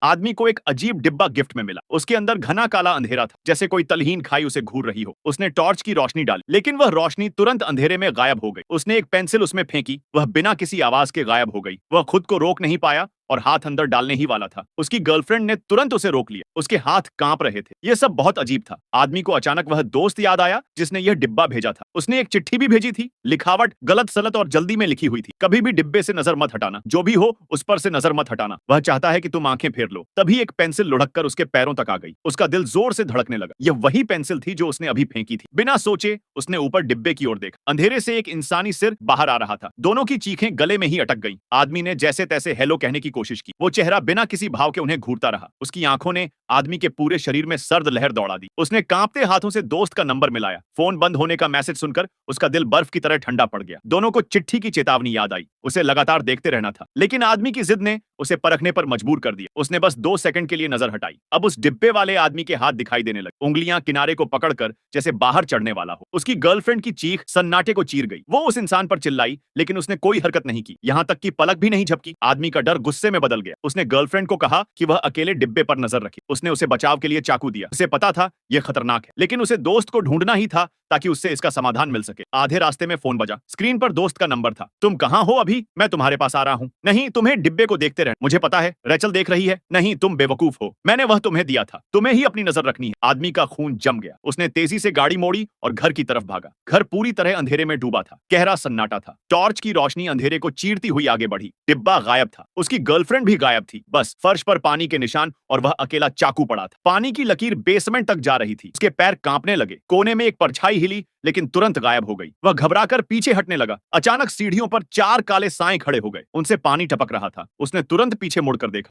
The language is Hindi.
आदमी को एक अजीब डिब्बा गिफ्ट में मिला। उसके अंदर घना काला अंधेरा था, जैसे कोई तलहीन खाई उसे घूर रही हो। उसने टॉर्च की रोशनी डाली, लेकिन वह रोशनी तुरंत अंधेरे में गायब हो गई। उसने एक पेंसिल उसमें फेंकी, वह बिना किसी आवाज के गायब हो गई। वह खुद को रोक नहीं पाया और हाथ अंदर डालने ही वाला था। उसकी गर्लफ्रेंड ने तुरंत उसे रोक लिया। उसके हाथ कांप रहे थे। यह सब बहुत अजीब था। आदमी को अचानक वह दोस्त याद आया जिसने यह डिब्बा भेजा था। उसने एक चिट्ठी भी भेजी थी। लिखावट गलत सलत और जल्दी में लिखी हुई थी। कभी भी डिब्बे से नजर मत हटाना, जो भी हो उस पर से नजर मत हटाना। वह चाहता है कि तुम आंखें फेर लो। तभी एक पेंसिल लुढ़क कर उसके पैरों तक आ गई। उसका दिल जोर से धड़कने लगा। यह वही पेंसिल थी जो उसने अभी फेंकी थी। बिना सोचे उसने ऊपर डिब्बे की ओर देखा। अंधेरे से एक इंसानी सिर बाहर आ रहा था। दोनों की चीखें गले में ही अटक गईं। आदमी ने जैसे तैसे हेलो कहने की कोशिश की। वो चेहरा बिना किसी भाव के उन्हें घूरता रहा। उसकी आंखों ने आदमी के पूरे शरीर में सर्द लहर दौड़ा दी। उसने कांपते हाथों से दोस्त का नंबर मिलाया। फोन बंद होने का मैसेज सुनकर उसका दिल बर्फ की तरह ठंडा पड़ गया। दोनों को चिट्ठी की चेतावनी याद आई। उसे लगातार देखते रहना था, लेकिन आदमी की जिद ने उसे परखने पर मजबूर कर दिया। उसने बस 2 सेकंड के लिए नजर हटाई। अब उस डिब्बे वाले आदमी के हाथ दिखाई देने लगे, उंगलियां किनारे को पकड़कर जैसे बाहर चढ़ने वाला हो। उसकी गर्लफ्रेंड की चीख सन्नाटे को चीर गई। वो उस इंसान पर चिल्लाई, लेकिन उसने कोई हरकत नहीं की, यहां तक कि पलक भी नहीं झपकी। आदमी का डर गुस्से में बदल गया। उसने गर्लफ्रेंड को कहा कि वह अकेले डिब्बे पर नजर रखे। उसने उसे बचाव के लिए चाकू दिया। उसे पता था यह खतरनाक है, लेकिन उसे दोस्त को ढूंढना ही था ताकि उससे इसका समाधान मिल सके। आधे रास्ते में फोन बजा। स्क्रीन पर दोस्त का नंबर था। तुम कहां हो अभी? मैं तुम्हारे पास आ रहा हूं। नहीं, तुम्हें डिब्बे को देखते रहना। मुझे पता है रेचल देख रही है। नहीं, तुम बेवकूफ हो। मैंने वह तुम्हें दिया था। तुम्हें ही अपनी नजर रखनी है। आदमी का खून जम गया। उसने तेजी से गाड़ी मोड़ी और घर की तरफ भागा। घर पूरी तरह अंधेरे में डूबा था। गहरा सन्नाटा था। टॉर्च की रोशनी अंधेरे को चीरती हुई आगे बढ़ी। डिब्बा गायब था। उसकी गर्लफ्रेंड भी गायब थी। बस फर्श पर पानी के निशान और वह अकेला चाकू पड़ा था। पानी की लकीर बेसमेंट तक जा रही थी। उसके पैर कांपने लगे। कोने में एक परछाई हिली, लेकिन तुरंत गायब हो गई। वह घबराकर पीछे हटने लगा। अचानक सीढ़ियों पर 4 काले साए खड़े हो गए। उनसे पानी टपक रहा था। उसने तुरंत पीछे मुड़कर देखा।